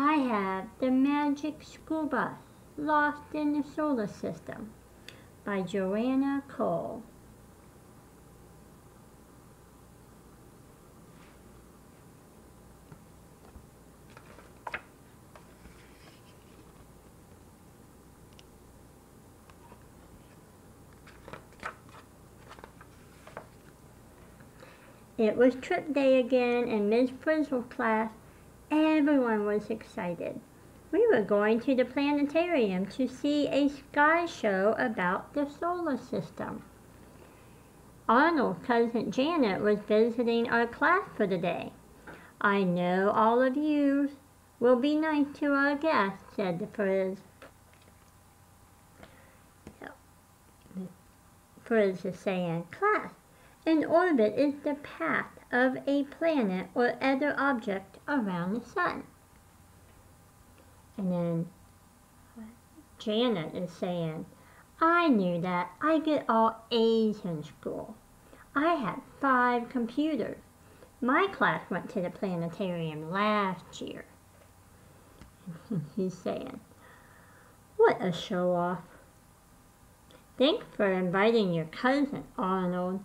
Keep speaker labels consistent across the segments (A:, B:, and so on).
A: I have The Magic School Bus, Lost in the Solar System by Joanna Cole. It was trip day again in Ms. Frizzle's class. Everyone was excited. We were going to the planetarium to see a sky show about the solar system. Arnold's cousin Janet was visiting our class for the day. I know all of you will be nice to our guests, said the Frizz. Frizz is saying, class, an orbit is the path of a planet or other object around the sun. And then Janet is saying, I knew that. I get all A's in school. I had 5 computers. My class went to the planetarium last year. He's saying, what a show-off. Thanks for inviting your cousin, Arnold.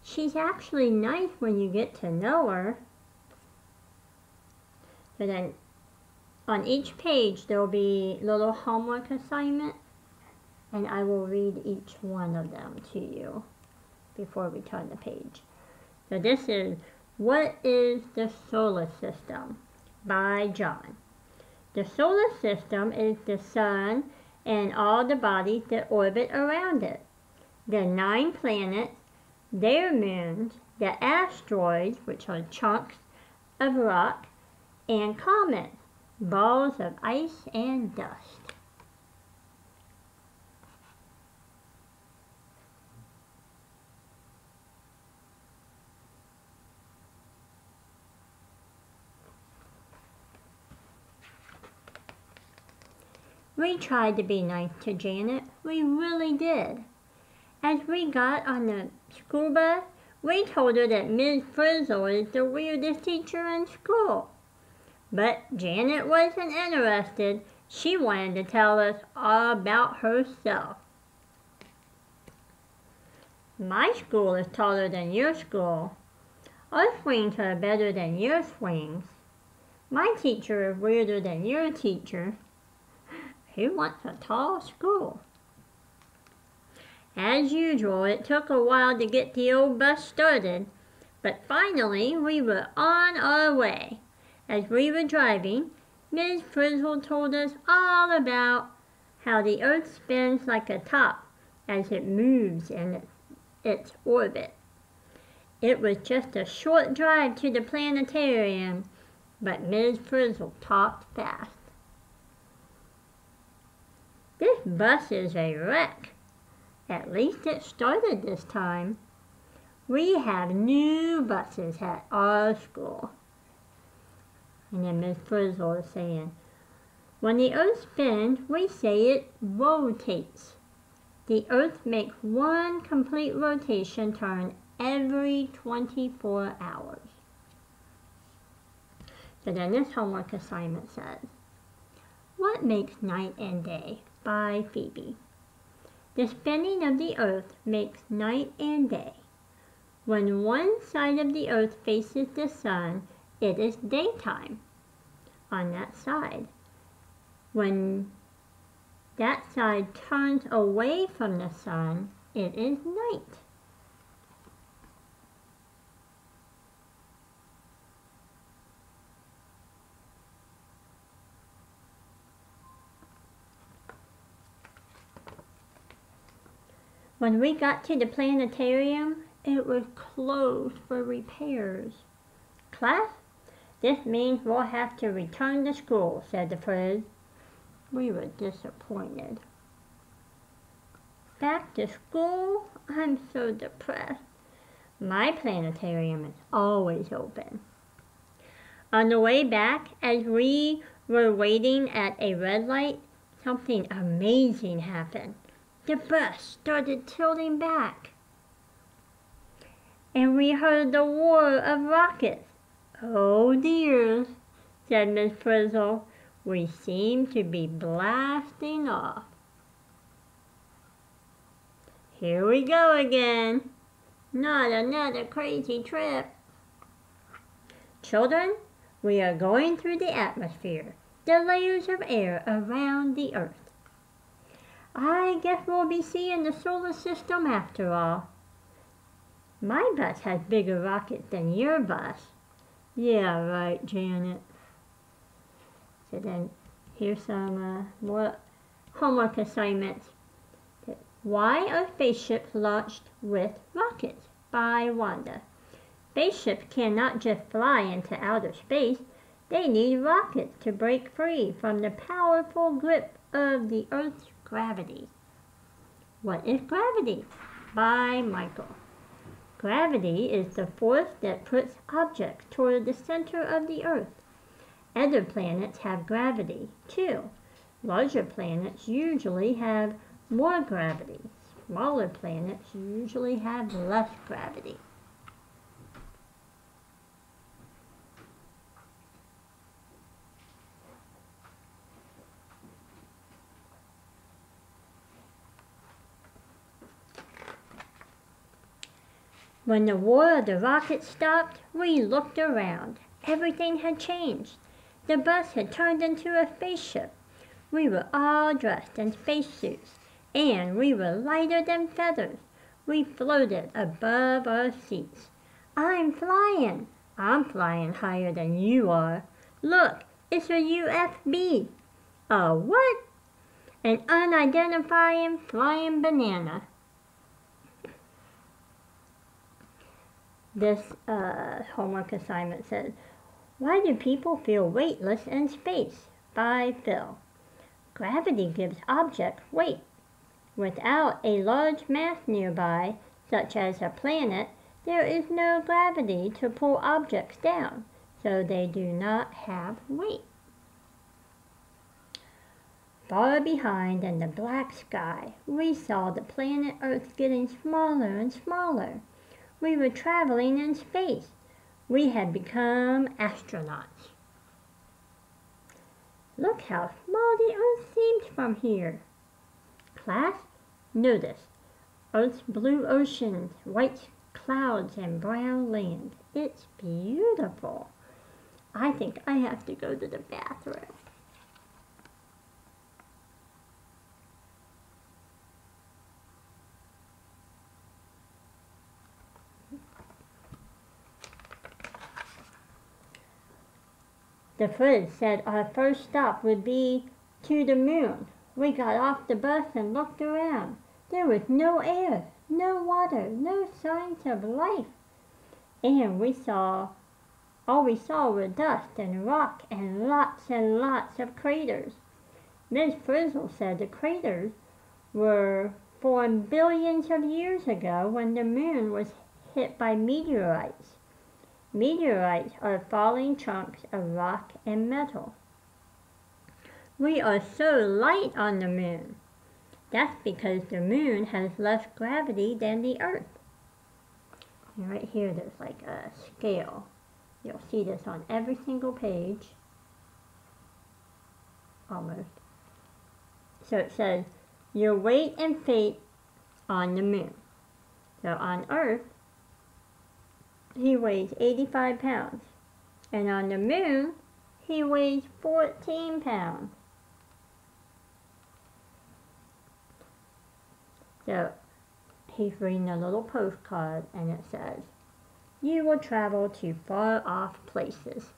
A: She's actually nice when you get to know her. So then, on each page, there will be little homework assignments, and I will read each one of them to you before we turn the page. So this is What is the Solar System? By John. The solar system is the sun and all the bodies that orbit around it. The 9 planets, their moons, the asteroids, which are chunks of rock, and comets, balls of ice and dust. We tried to be nice to Janet. We really did. As we got on the school bus, we told her that Ms. Frizzle is the weirdest teacher in school. But Janet wasn't interested. She wanted to tell us all about herself. My school is taller than your school. Our swings are better than your swings. My teacher is weirder than your teacher. Who wants a tall school? As usual, it took a while to get the old bus started, but finally we were on our way. As we were driving, Ms. Frizzle told us all about how the Earth spins like a top as it moves in its orbit. It was just a short drive to the planetarium, but Ms. Frizzle talked fast. This bus is a wreck. At least it started this time. We have new buses at our school. And then Ms. Frizzle is saying, when the Earth spins, we say it rotates. The Earth makes one complete rotation turn every 24 hours. So then this homework assignment says, what makes night and day? By Phoebe. The spinning of the Earth makes night and day. When one side of the Earth faces the sun, it is daytime on that side. When that side turns away from the sun, it is night. When we got to the planetarium, it was closed for repairs. Class, this means we'll have to return to school, said the Frizz. We were disappointed. Back to school? I'm so depressed. My planetarium is always open. On the way back, as we were waiting at a red light, something amazing happened. The bus started tilting back, and we heard the roar of rockets. Oh dear, said Miss Frizzle. We seem to be blasting off. Here we go again. Not another crazy trip. Children, we are going through the atmosphere, the layers of air around the Earth. I guess we'll be seeing the solar system after all. My bus has bigger rockets than your bus. Yeah, right, Janet. So then, here's some more homework assignments. Why are spaceships launched with rockets? By Wanda. Spaceships cannot just fly into outer space. They need rockets to break free from the powerful grip of the Earth's gravity. What is gravity? By Michael. Gravity is the force that puts objects toward the center of the Earth. Other planets have gravity, too. Larger planets usually have more gravity. Smaller planets usually have less gravity. When the War of the Rockets stopped, we looked around. Everything had changed. The bus had turned into a spaceship. We were all dressed in spacesuits, and we were lighter than feathers. We floated above our seats. I'm flying higher than you are. Look, it's a UFB. A what? An unidentified flying banana. This homework assignment says, why do people feel weightless in space? By Phil. Gravity gives objects weight. Without a large mass nearby, such as a planet, there is no gravity to pull objects down, so they do not have weight. Far behind in the black sky, we saw the planet Earth getting smaller and smaller. We were traveling in space. We had become astronauts. Look how small the Earth seems from here. Class, notice Earth's blue oceans, white clouds, and brown land. It's beautiful. I think I have to go to the bathroom. The Frizz said our first stop would be to the moon. We got off the bus and looked around. There was no air, no water, no signs of life. And all we saw were dust and rock and lots of craters. Ms. Frizzle said the craters were formed billions of years ago when the moon was hit by meteorites. Meteorites are falling chunks of rock and metal. We are so light on the moon. That's because the moon has less gravity than the Earth. And right here there's like a scale. You'll see this on every single page. Almost. So it says your weight and fate on the moon. So on Earth, he weighs 85 pounds. And on the moon, he weighs 14 pounds. So he's reading a little postcard and it says, you will travel to far off places.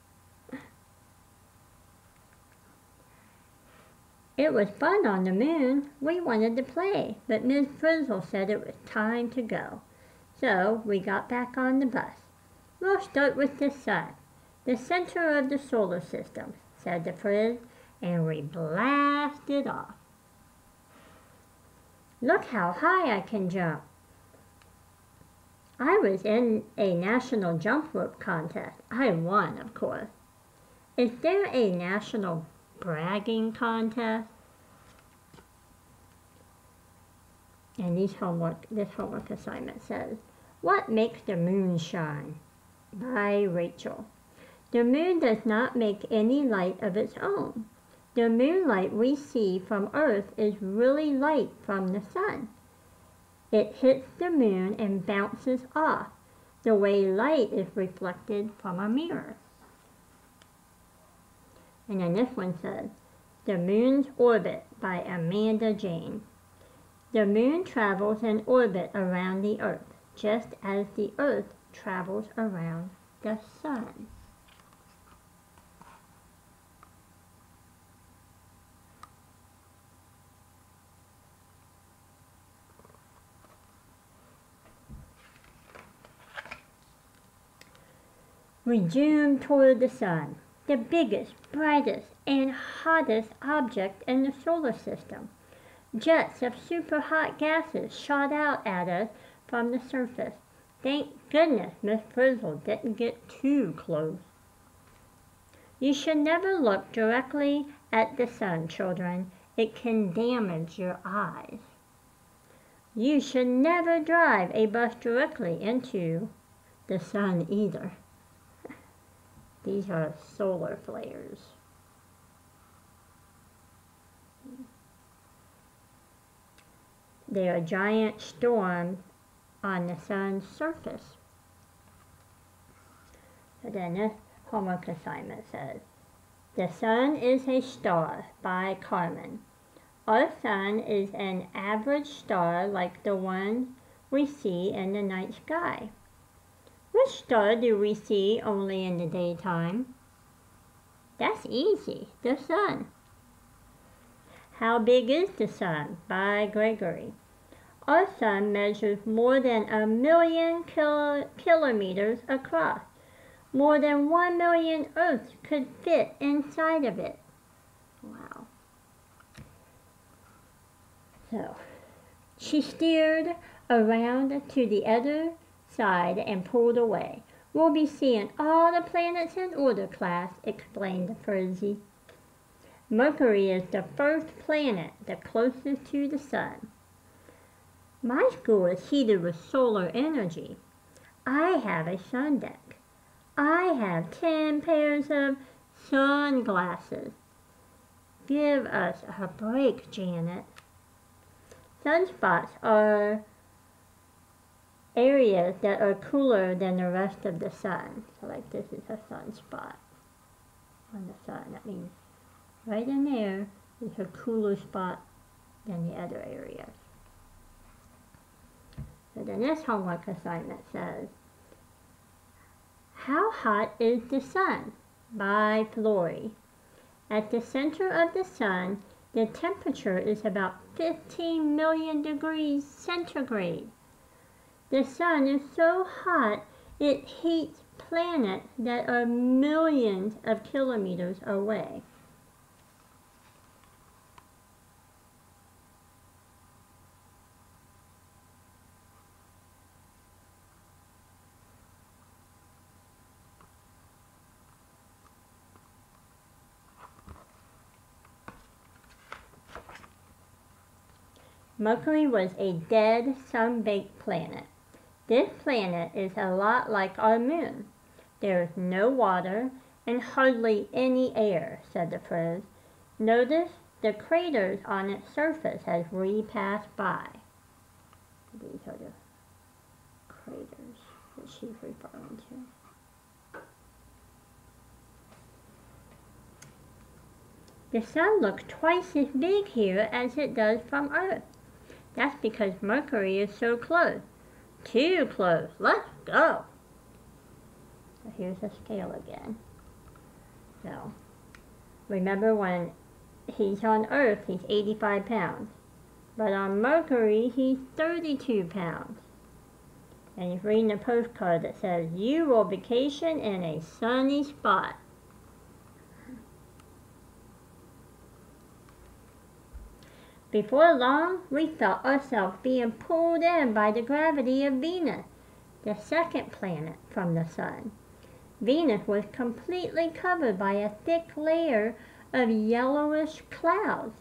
A: It was fun on the moon. We wanted to play, but Ms. Frizzle said it was time to go. So we got back on the bus. We'll start with the sun, the center of the solar system, said the Frizz, and we blasted off. Look how high I can jump. I was in a national jump rope contest. I won, of course. Is there a national bragging contest? And this homework assignment says, what makes the moon shine? By Rachel. The moon does not make any light of its own. The moonlight we see from Earth is really light from the sun. It hits the moon and bounces off, the way light is reflected from a mirror. And then this one says, The Moon's Orbit by Amanda Jane. The moon travels in orbit around the Earth, just as the Earth travels around the sun. We zoom toward the sun, the biggest, brightest, and hottest object in the solar system. Jets of super hot gases shot out at us from the surface. Thank goodness Miss Frizzle didn't get too close. You should never look directly at the sun, children. It can damage your eyes. You should never drive a bus directly into the sun either. These are solar flares. They are giant storms on the sun's surface. So then this homework assignment says, The Sun is a Star by Carmen. Our sun is an average star like the one we see in the night sky. Which star do we see only in the daytime? That's easy, the sun. How big is the sun? By Gregory. Our sun measures more than 1 million kilometers across. More than 1 million Earths could fit inside of it. Wow. So, she steered around to the other side and pulled away. We'll be seeing all the planets in order, class, explained Frizzy. Mercury is the first planet, the closest to the sun. My school is heated with solar energy. I have a sun deck. I have 10 pairs of sunglasses. Give us a break, Janet. Sunspots are areas that are cooler than the rest of the sun. So like this is a sunspot on the sun. That means right in there is a cooler spot than the other areas. So the next homework assignment says, How hot is the sun? By Flory. At the center of the sun, the temperature is about 15 million degrees centigrade. The sun is so hot it heats planets that are millions of kilometers away. Mercury was a dead, sun-baked planet. This planet is a lot like our moon. There is no water and hardly any air, said the Frizz. Notice the craters on its surface as we pass by. These are the craters that she's referring to. The sun looks twice as big here as it does from Earth. That's because Mercury is so close. Too close. Let's go. So here's the scale again. So remember when he's on Earth, he's 85 pounds. But on Mercury, he's 32 pounds. And he's reading a postcard that says, You will vacation in a sunny spot. Before long, we felt ourselves being pulled in by the gravity of Venus, the second planet from the sun. Venus was completely covered by a thick layer of yellowish clouds.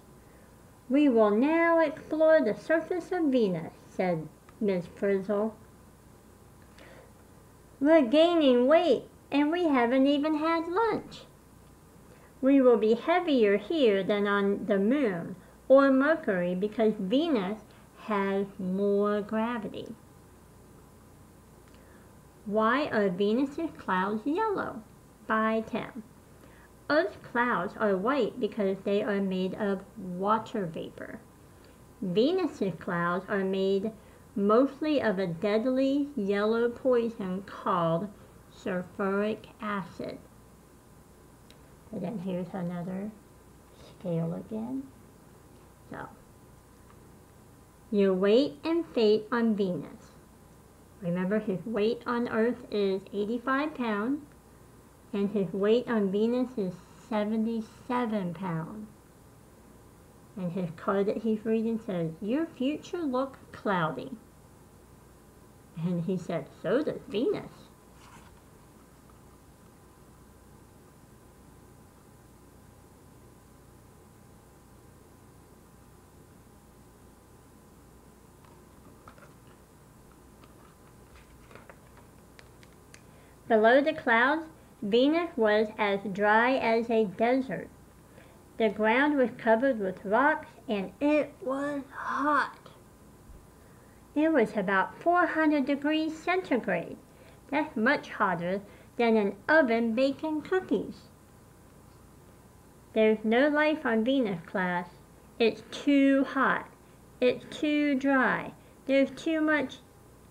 A: We will now explore the surface of Venus, said Miss Frizzle. We're gaining weight, and we haven't even had lunch. We will be heavier here than on the moon or Mercury because Venus has more gravity. Why are Venus's clouds yellow? By Tim. Earth's clouds are white because they are made of water vapor. Venus's clouds are made mostly of a deadly yellow poison called sulfuric acid. And then here's another scale again. So, your weight and fate on Venus. Remember, his weight on Earth is 85 pounds, and his weight on Venus is 77 pounds. And his card that he's reading says, your future looks cloudy. And he said, so does Venus. Below the clouds, Venus was as dry as a desert. The ground was covered with rocks and it was hot. It was about 400 degrees centigrade. That's much hotter than an oven baking cookies. There's no life on Venus, class. It's too hot. It's too dry. There's too much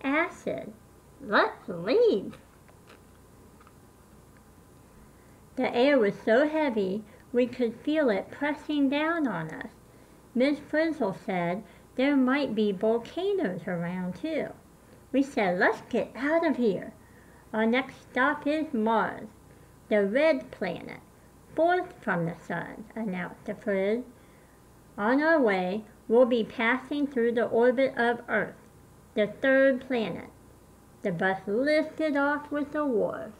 A: acid. Let's leave. The air was so heavy we could feel it pressing down on us. Miss Frizzle said there might be volcanoes around too. We said, let's get out of here. Our next stop is Mars, the red planet, fourth from the sun, announced the Frizz. On our way, we'll be passing through the orbit of Earth, the third planet. The bus lifted off with a roar.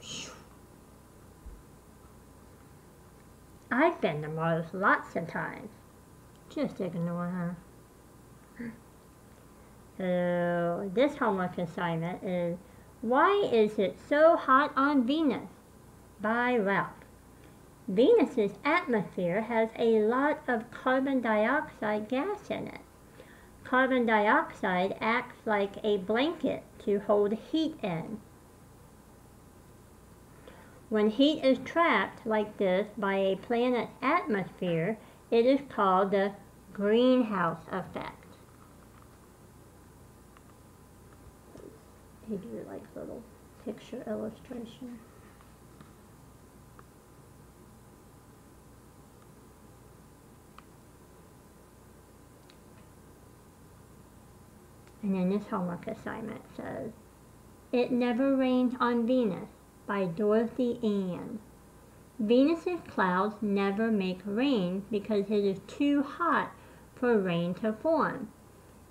A: I've been to Mars lots of times. Just ignore her. So this homework assignment is, why is it so hot on Venus? By Ralph. Venus's atmosphere has a lot of carbon dioxide gas in it. Carbon dioxide acts like a blanket to hold heat in. When heat is trapped like this by a planet's atmosphere, it is called the greenhouse effect. He drew like little picture illustration. And then this homework assignment says, It Never Rains on Venus by Dorothy Ann. Venus's clouds never make rain because it is too hot for rain to form.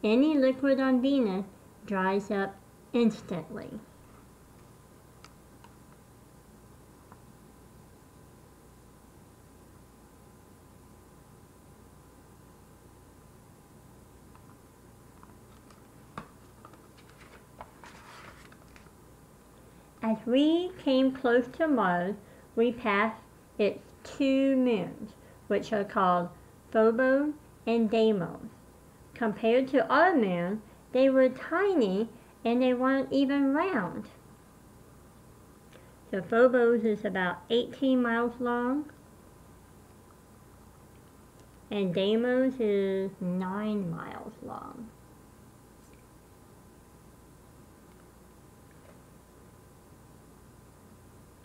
A: Any liquid on Venus dries up instantly. As we came close to Mars, we passed its two moons, which are called Phobos and Deimos. Compared to our moon, they were tiny and they weren't even round. So Phobos is about 18 miles long, and Deimos is 9 miles long.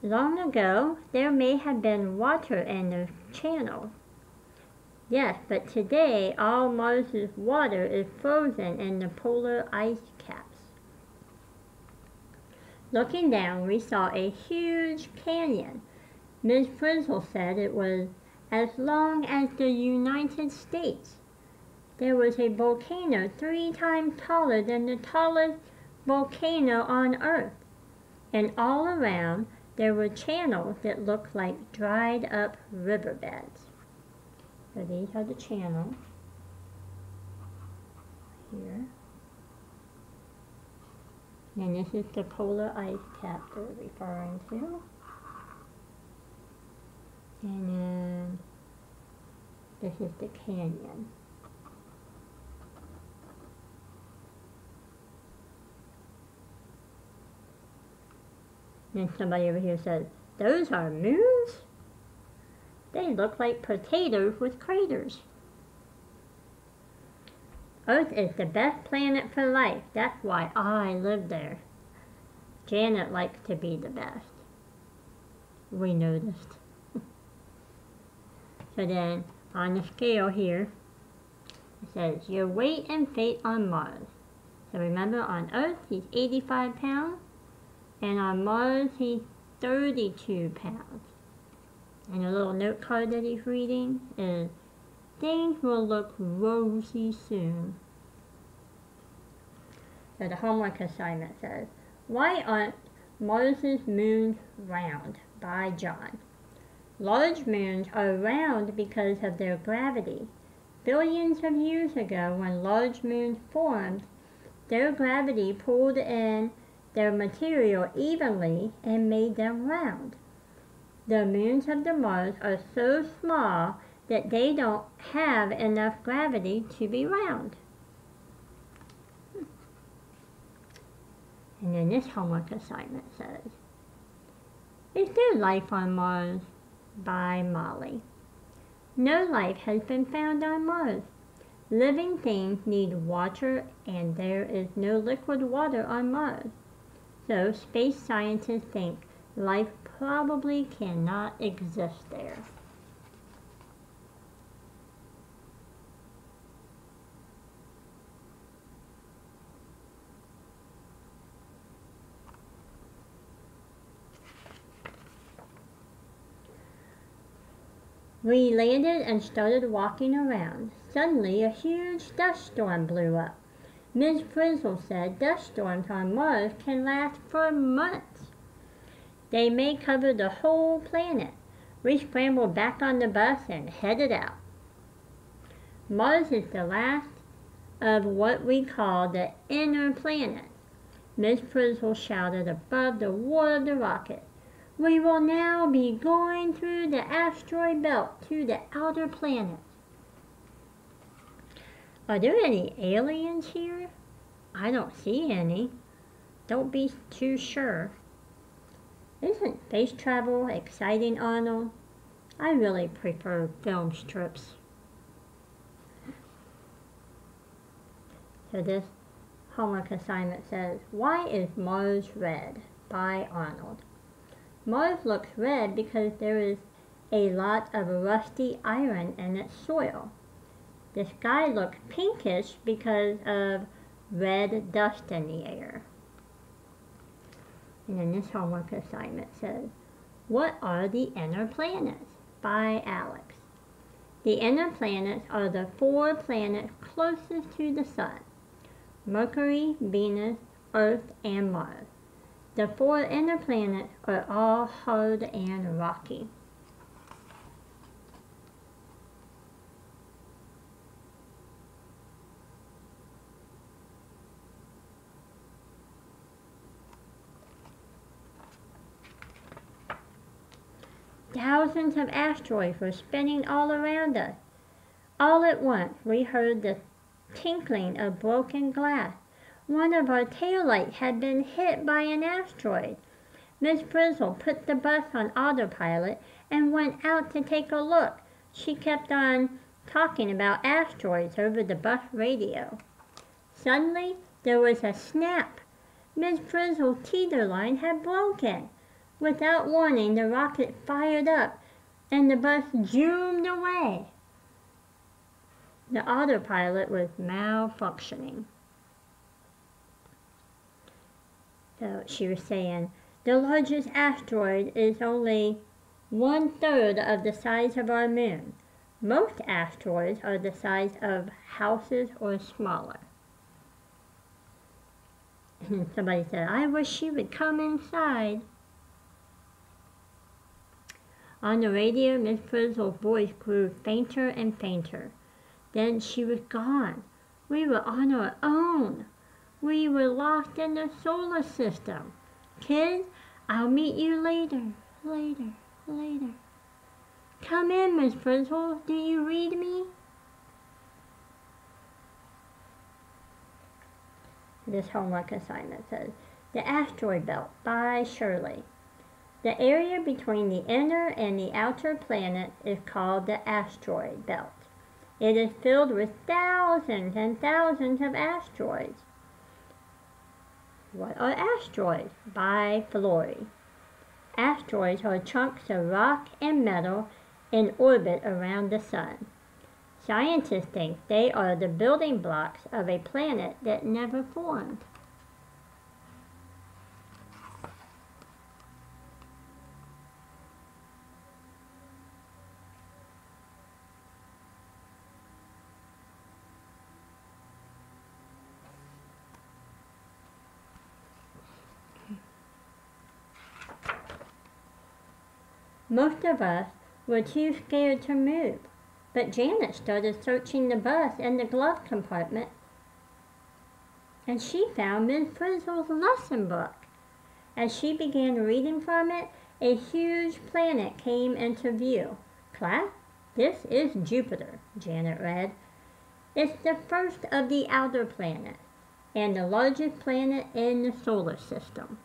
A: Long ago, there may have been water in the channel. Yes, but today all Mars's water is frozen in the polar ice caps. Looking down, we saw a huge canyon. Ms. Frizzle said it was as long as the United States. There was a volcano 3 times taller than the tallest volcano on Earth. And all around, there were channels that looked like dried up riverbeds. So these are the channels here. And this is the polar ice cap they're referring to. This is the canyon. And somebody over here says, those are moons? They look like potatoes with craters. Earth is the best planet for life. That's why I live there. Janet likes to be the best. We noticed. So then, on the scale here, it says, your weight and fate on Mars. So remember, on Earth, he's 85 pounds. And on Mars, he's 32 pounds. And a little note card that he's reading is, things will look rosy soon. So the homework assignment says, why aren't Mars's moons round? By John. Large moons are round because of their gravity. Billions of years ago, when large moons formed, their gravity pulled in their material evenly and made them round. The moons of the Mars are so small that they don't have enough gravity to be round. And then this homework assignment says, is there life on Mars? By Molly. No life has been found on Mars. Living things need water, and there is no liquid water on Mars. So space scientists think life probably cannot exist there. We landed and started walking around. Suddenly, a huge dust storm blew up. Ms. Frizzle said dust storms on Mars can last for months. They may cover the whole planet. We scrambled back on the bus and headed out. Mars is the last of what we call the inner planets. Ms. Frizzle shouted above the roar of the rocket. We will now be going through the asteroid belt to the outer planets. Are there any aliens here? I don't see any. Don't be too sure. Isn't space travel exciting, Arnold? I really prefer film strips. So this homework assignment says, why is Mars red? By Arnold. Mars looks red because there is a lot of rusty iron in its soil. The sky looks pinkish because of red dust in the air. And then this homework assignment says, what are the inner planets? By Alex. The inner planets are the 4 planets closest to the Sun: Mercury, Venus, Earth, and Mars. The 4 inner planets are all hard and rocky. Thousands of asteroids were spinning all around us. All at once, we heard the tinkling of broken glass. One of our taillights had been hit by an asteroid. Miss Frizzle put the bus on autopilot and went out to take a look. She kept on talking about asteroids over the bus radio. Suddenly, there was a snap. Miss Frizzle's teeter line had broken. Without warning, the rocket fired up and the bus zoomed away. The autopilot was malfunctioning. So she was saying, the largest asteroid is only 1/3 of the size of our moon. Most asteroids are the size of houses or smaller. And somebody said, I wish she would come inside. On the radio, Miss Frizzle's voice grew fainter and fainter. Then she was gone. We were on our own. We were lost in the solar system. Kids, I'll meet you later. Come in, Miss Frizzle. Do you read me? This homework assignment says, The Asteroid Belt by Shirley. The area between the inner and the outer planet is called the asteroid belt. It is filled with thousands and thousands of asteroids. What are asteroids? By Flory. Asteroids are chunks of rock and metal in orbit around the sun. Scientists think they are the building blocks of a planet that never formed. Most of us were too scared to move, but Janet started searching the bus and the glove compartment, and she found Miss Frizzle's lesson book. As she began reading from it, a huge planet came into view. Class, this is Jupiter, Janet read. It's the first of the outer planets, and the largest planet in the solar system.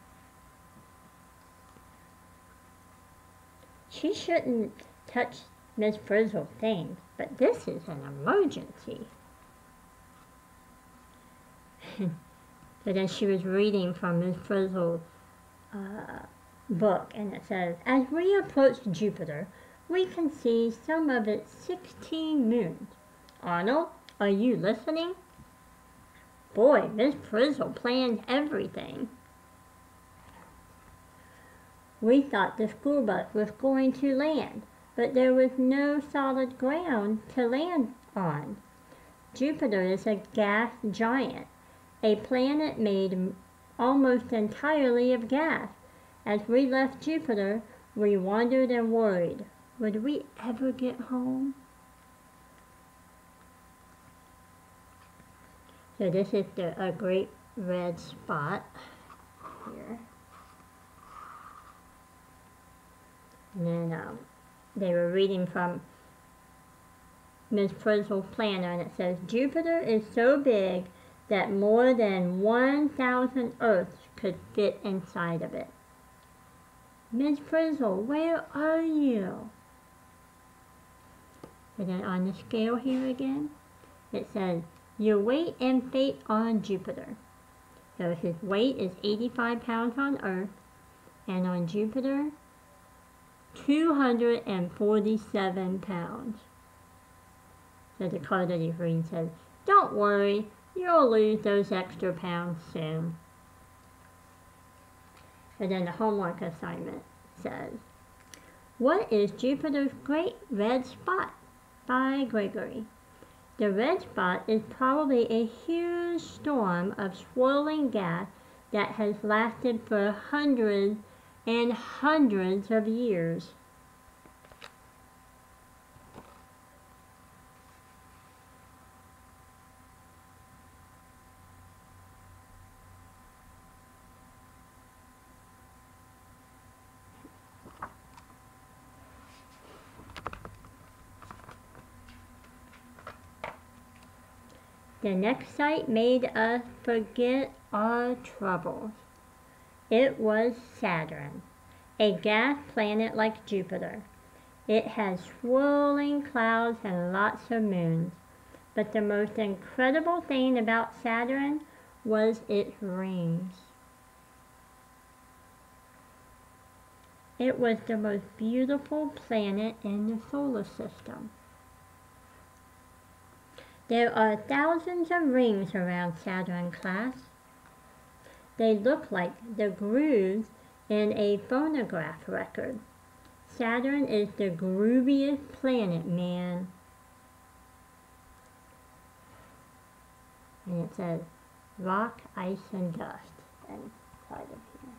A: She shouldn't touch Miss Frizzle's things, but this is an emergency. So then she was reading from Miss Frizzle's book, and it says, As we approach Jupiter, we can see some of its 16 moons. Arnold, are you listening? Boy, Miss Frizzle planned everything. We thought the school bus was going to land, but there was no solid ground to land on. Jupiter is a gas giant, a planet made almost entirely of gas. As we left Jupiter, we wondered and worried. Would we ever get home? So this is a great red spot here. And then they were reading from Miss Frizzle's planner, and it says, Jupiter is so big that more than 1,000 Earths could fit inside of it. Miss Frizzle, where are you? And then on the scale here again, it says, your weight and fate on Jupiter. So his weight is 85 pounds on Earth, and on Jupiter, 247 pounds. So the card that he's reading says, don't worry, you'll lose those extra pounds soon. And then the homework assignment says, what is Jupiter's great red spot? By Gregory. The red spot is probably a huge storm of swirling gas that has lasted for hundreds and hundreds of years. The next sight made us forget our troubles. It was Saturn, a gas planet like Jupiter. It has swirling clouds and lots of moons. But the most incredible thing about Saturn was its rings. It was the most beautiful planet in the solar system. There are thousands of rings around Saturn, class. They look like the grooves in a phonograph record. Saturn is the grooviest planet, man. And it says rock, ice, and dust inside of here.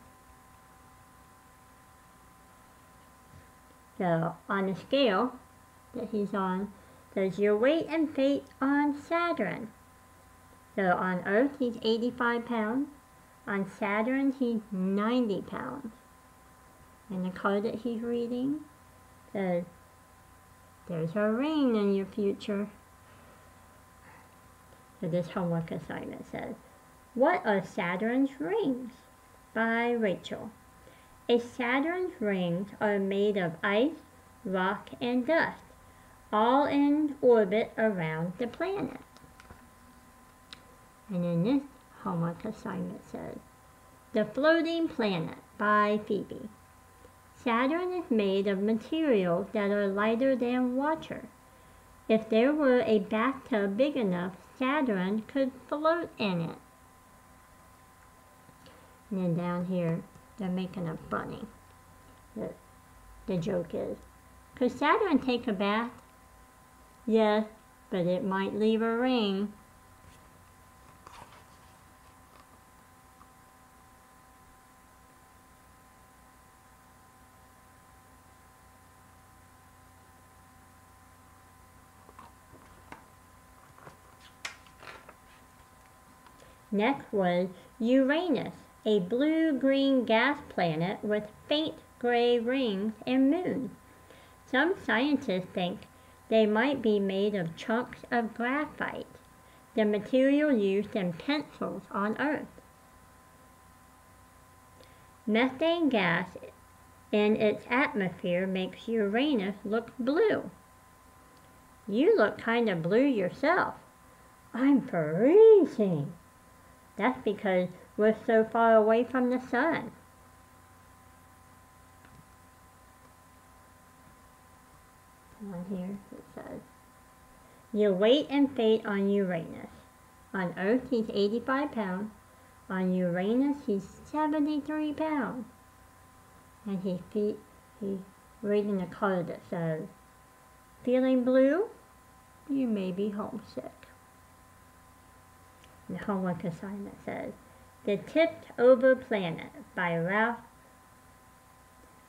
A: So on the scale that he's on, says your weight and fate on Saturn. So on Earth he's 85 pounds. On Saturn he's 90 pounds. And the card that he's reading says There's a ring in your future. So this homework assignment says, what are Saturn's rings? By Rachel. Saturn's rings are made of ice, rock, and dust, all in orbit around the planet. And then this homework assignment says, The Floating Planet by Phoebe. Saturn is made of materials that are lighter than water. If there were a bathtub big enough, Saturn could float in it. And then down here, they're making a bunny. The joke is, could Saturn take a bath? Yes, but it might leave a ring. Next was Uranus, a blue-green gas planet with faint gray rings and moons. Some scientists think they might be made of chunks of graphite, the material used in pencils on Earth. Methane gas in its atmosphere makes Uranus look blue. You look kind of blue yourself. I'm freezing. That's because we're so far away from the sun. On here it says, your weight and fate on Uranus. On Earth he's 85 pounds. On Uranus he's 73 pounds. And he's reading a card that says, feeling blue? You may be homesick. The homework assignment says, The Tipped Over Planet by Ralph.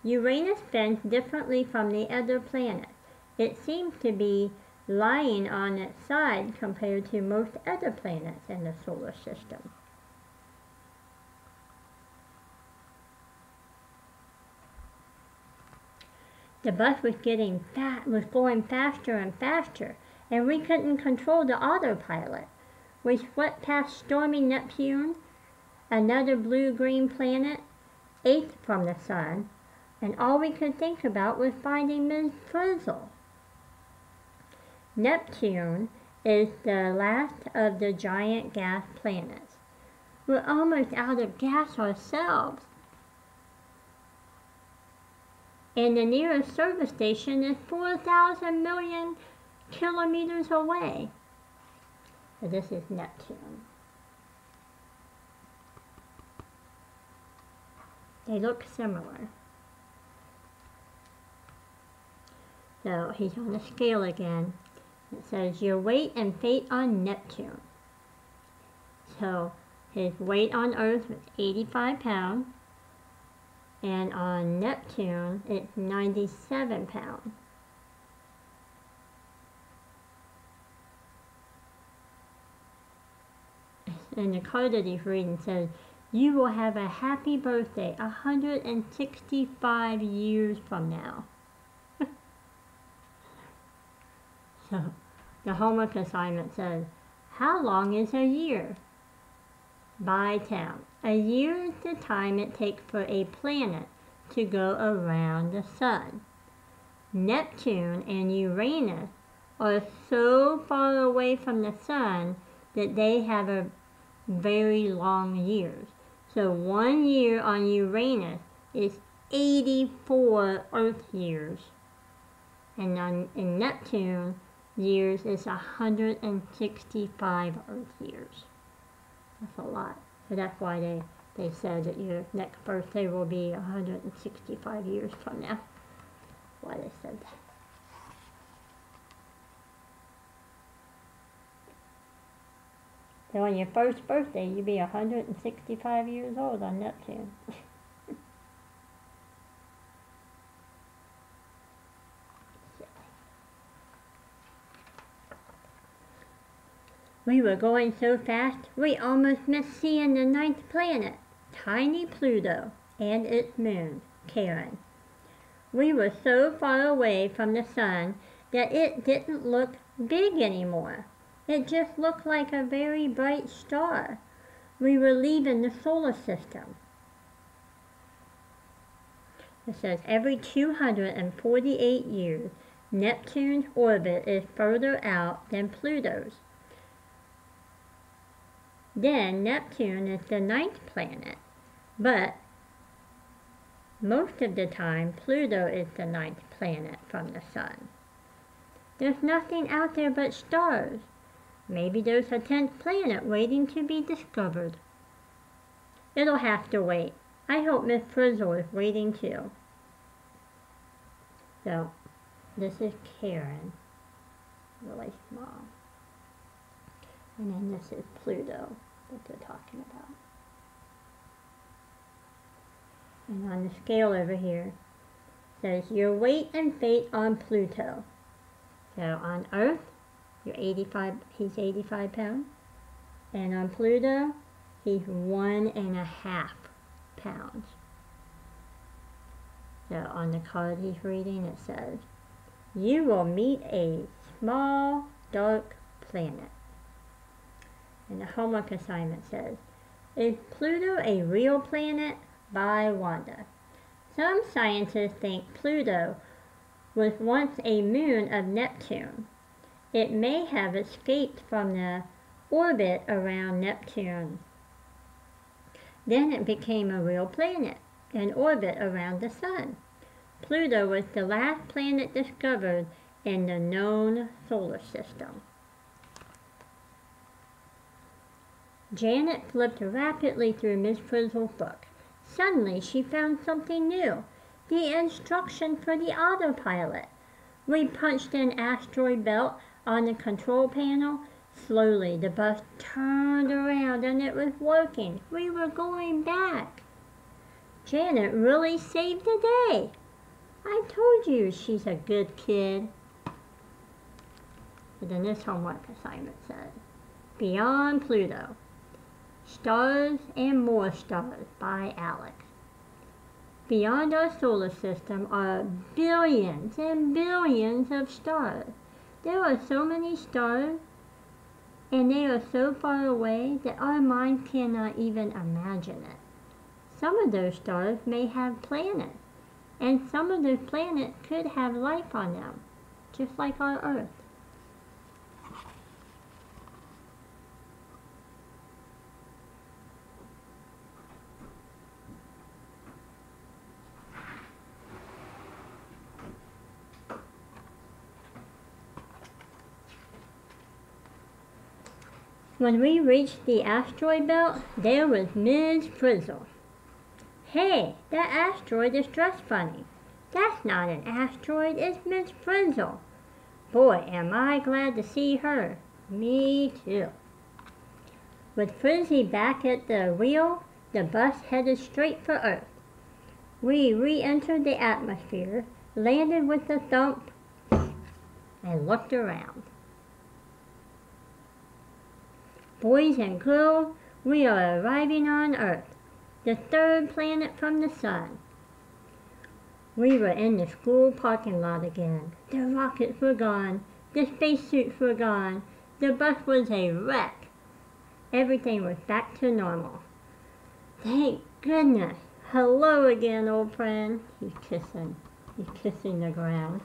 A: Uranus bends differently from the other planets. It seems to be lying on its side compared to most other planets in the solar system. The bus was going faster and faster, and we couldn't control the autopilot. We swept past stormy Neptune, another blue-green planet, 8th from the sun, and all we could think about was finding Ms. Frizzle. Neptune is the last of the giant gas planets. We're almost out of gas ourselves. And the nearest service station is 4,000 million kilometers away. So this is Neptune. They look similar. So he's on the scale again. It says your weight and fate on Neptune. So his weight on Earth was 85 pounds. And on Neptune, it's 97 pounds. And the card that he's reading says, you will have a happy birthday 165 years from now. So, the homework assignment says, how long is a year? By town. A year is the time it takes for a planet to go around the sun. Neptune and Uranus are so far away from the sun that they have a very long years. So 1 year on Uranus is 84 Earth years. And in Neptune, years is 165 Earth years. That's a lot. So that's why they said that your next birthday will be 165 years from now. That's why they said that. So on your first birthday, you'll be 165 years old on Neptune. We were going so fast, we almost missed seeing the 9th planet, tiny Pluto, and its moon, Charon. We were so far away from the sun, that it didn't look big anymore. It just looked like a very bright star. We were leaving the solar system. It says every 248 years, Neptune's orbit is further out than Pluto's. Then Neptune is the 9th planet, but most of the time Pluto is the 9th planet from the Sun. There's nothing out there but stars. Maybe there's a 10th planet waiting to be discovered. It'll have to wait. I hope Miss Frizzle is waiting too. So, this is Karen, really small. And then this is Pluto that they're talking about. And on the scale over here, it says your weight and fate on Pluto. So on Earth, he's 85 pounds. And on Pluto, he's 1.5 pounds. So on the card he's reading, it says, you will meet a small, dark planet. And the homework assignment says, is Pluto a real planet? By Wanda. Some scientists think Pluto was once a moon of Neptune. It may have escaped from the orbit around Neptune. Then it became a real planet, in orbit around the Sun. Pluto was the last planet discovered in the known solar system. Janet flipped rapidly through Miss Frizzle's book. Suddenly she found something new, the instruction for the autopilot. We punched in asteroid belt on the control panel. Slowly the bus turned around and it was working. We were going back. Janet really saved the day. I told you she's a good kid. And then this homework assignment says, Beyond Pluto, Stars and More Stars by Alex. Beyond our solar system are billions and billions of stars. There are so many stars, and they are so far away that our mind cannot even imagine it. Some of those stars may have planets, and some of those planets could have life on them, just like our Earth. When we reached the asteroid belt, there was Ms. Frizzle. Hey, that asteroid is dressed funny. That's not an asteroid, it's Ms. Frizzle. Boy, am I glad to see her. Me too. With Frizzy back at the wheel, the bus headed straight for Earth. We re-entered the atmosphere, landed with a thump, and looked around. Boys and girls, we are arriving on Earth, the 3rd planet from the Sun. We were in the school parking lot again. The rockets were gone. The spacesuits were gone. The bus was a wreck. Everything was back to normal. Thank goodness. Hello again, old friend. He's kissing the ground.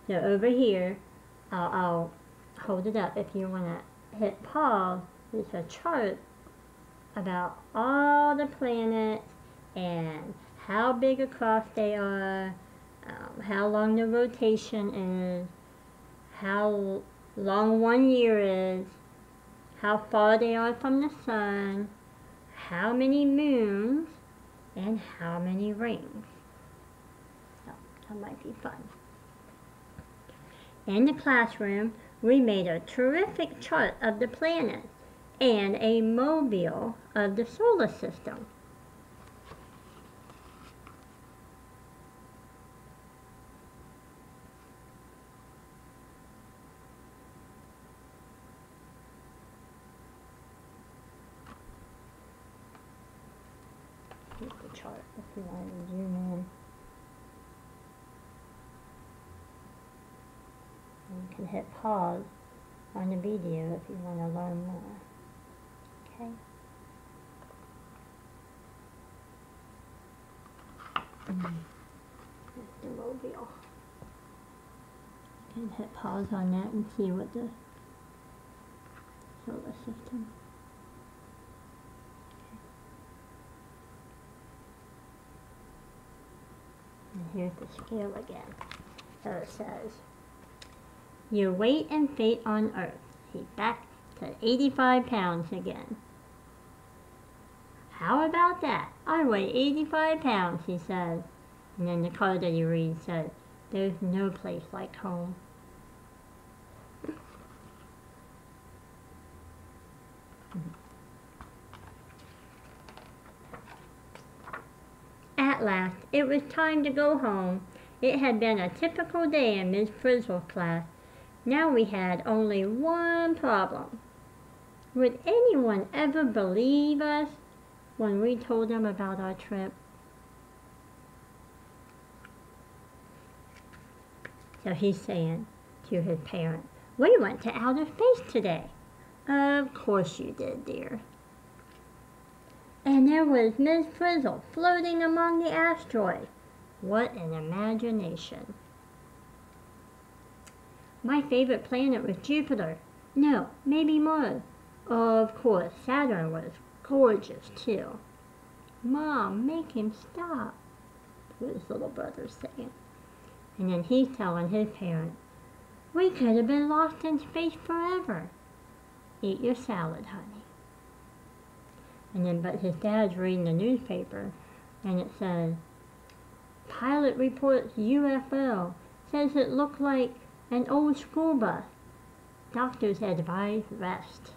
A: So over here, I'll hold it up if you want to hit pause. It's a chart about all the planets and how big across they are, how long the rotation is, how long 1 year is, how far they are from the Sun, how many moons, and how many rings. So that might be fun. In the classroom, we made a terrific chart of the planets and a mobile of the solar system. Here's the chart if you want to zoom in. You can hit pause on the video if you want to learn more. Okay? Here's the mobile. You can hit pause on that and see what the solar system. And here's the scale again. So it says, your weight and fate on Earth. He's back to 85 pounds again. How about that? I weigh 85 pounds, he says. And then the card that you read says, there's no place like home. At last, it was time to go home. It had been a typical day in Miss Frizzle's class. Now we had only one problem. Would anyone ever believe us when we told them about our trip? So he's saying to his parent, we went to outer space today. Of course you did, dear. And there was Miss Frizzle floating among the asteroids. What an imagination. My favorite planet was Jupiter. No, maybe Mars. Of course, Saturn was gorgeous too. Mom, make him stop, his little brother's saying. And then he's telling his parent, we could have been lost in space forever. Eat your salad, honey. And then, but his dad's reading the newspaper, and it says, pilot reports UFO, says it looked like an old school bus. Doctors advise rest.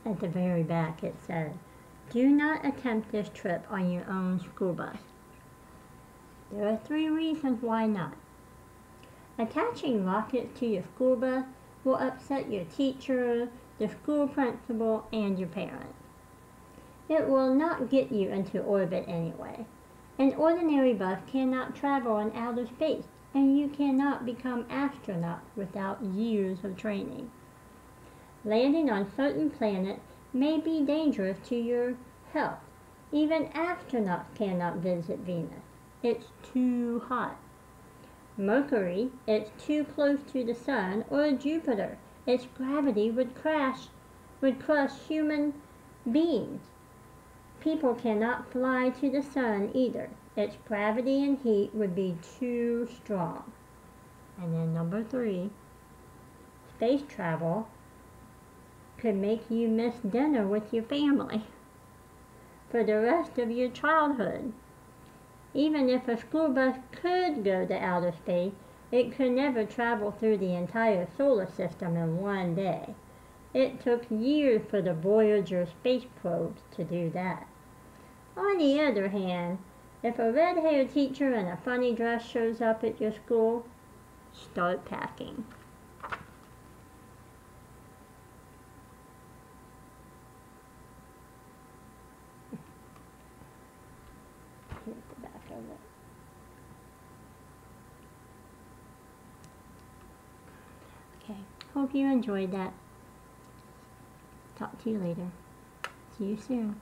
A: At the very back it says, do not attempt this trip on your own school bus. There are 3 reasons why not. Attaching rockets to your school bus will upset your teacher, the school principal, and your parents. It will not get you into orbit anyway. An ordinary bus cannot travel in outer space, and you cannot become astronauts without years of training. Landing on certain planets may be dangerous to your health. Even astronauts cannot visit Venus. It's too hot. Mercury, it's too close to the sun, or Jupiter. Its gravity would crush human beings. People cannot fly to the sun either. Its gravity and heat would be too strong. And then number 3, space travel could make you miss dinner with your family for the rest of your childhood. Even if a school bus could go to outer space, it could never travel through the entire solar system in one day. It took years for the Voyager space probes to do that. On the other hand, if a red-haired teacher in a funny dress shows up at your school, start packing. Here's the back of it. Okay, hope you enjoyed that. Talk to you later. See you soon.